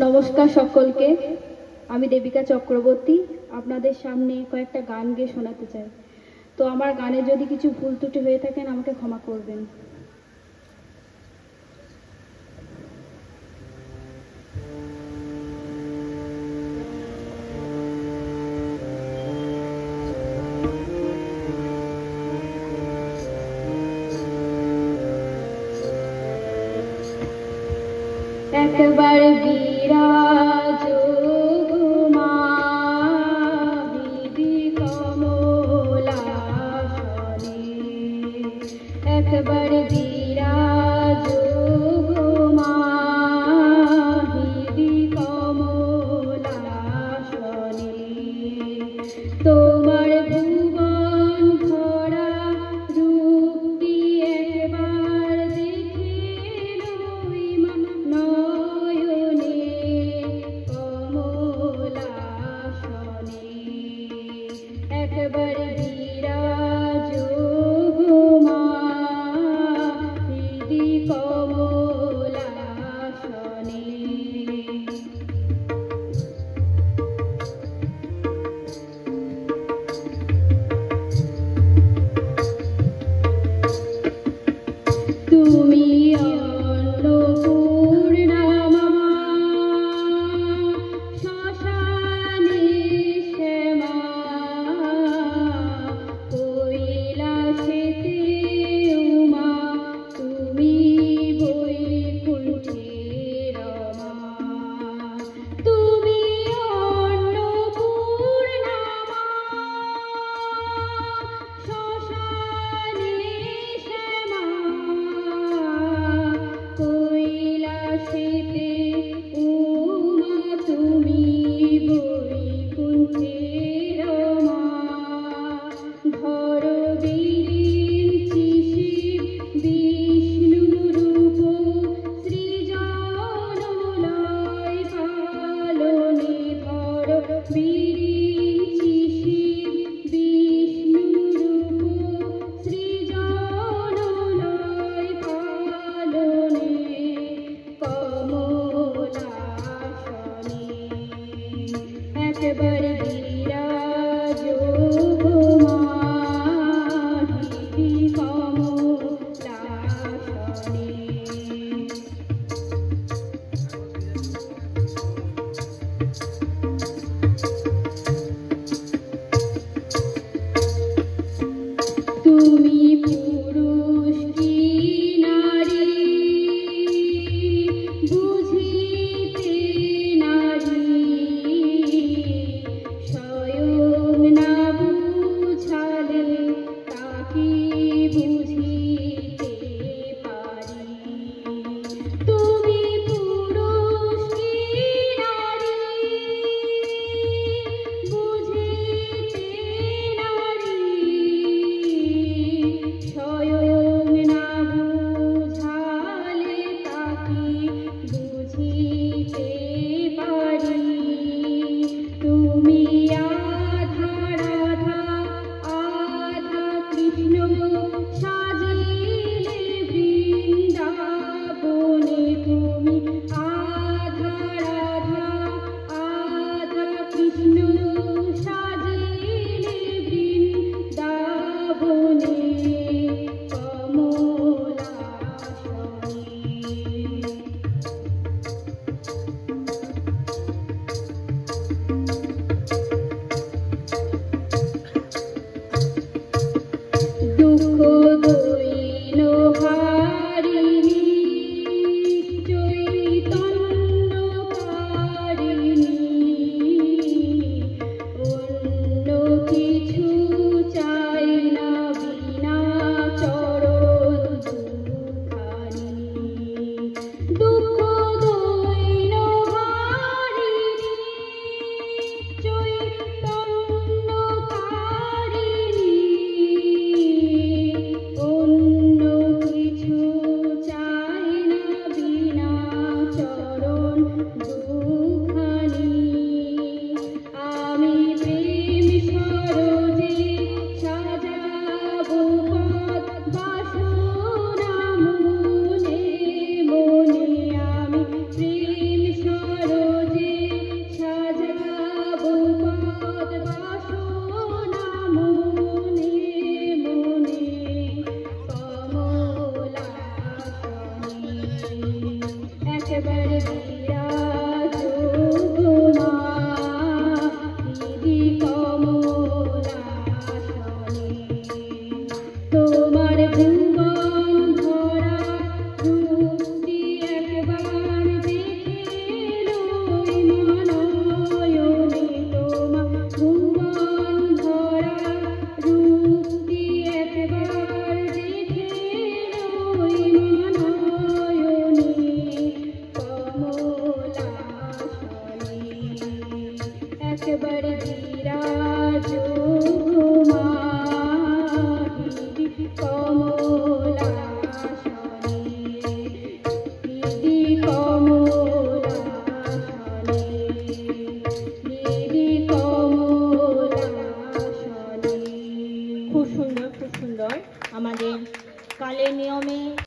নমস্কার সকলকে। আমি দেবিকা চক্রবর্তী আপনাদের সামনে কয়েকটা গান গেয়ে শোনাতে চাই। তো আমার গানে যদি কিছু ভুল ত্রুটি হয়ে থাকেন আমাকে ক্ষমা করবেন। একবার বিরাজ মা বিধি কমলাসনে, একবার বিরাজ মা বিধি কমলাসনে। তোমার ভুবন ভরা রূপটি একবার দেখে লই মা নয়নে, কমল একেবারে বিরাজ তোমা দিদি কমলাসনে তোমার ভুবন ভরা রূপটি একবার দেখে লই মনয়নে তোমার ভুবন ভরা রূপটি একবার দেখে লই মনয়নে কমলাসনে একেবারে বিরাজ তোমা দিদি কমলাসনে দিদি কমলাসনে দিদি কমলাসনে। খুব সুন্দর, খুব সুন্দর। আমাদের কালের নিয়মে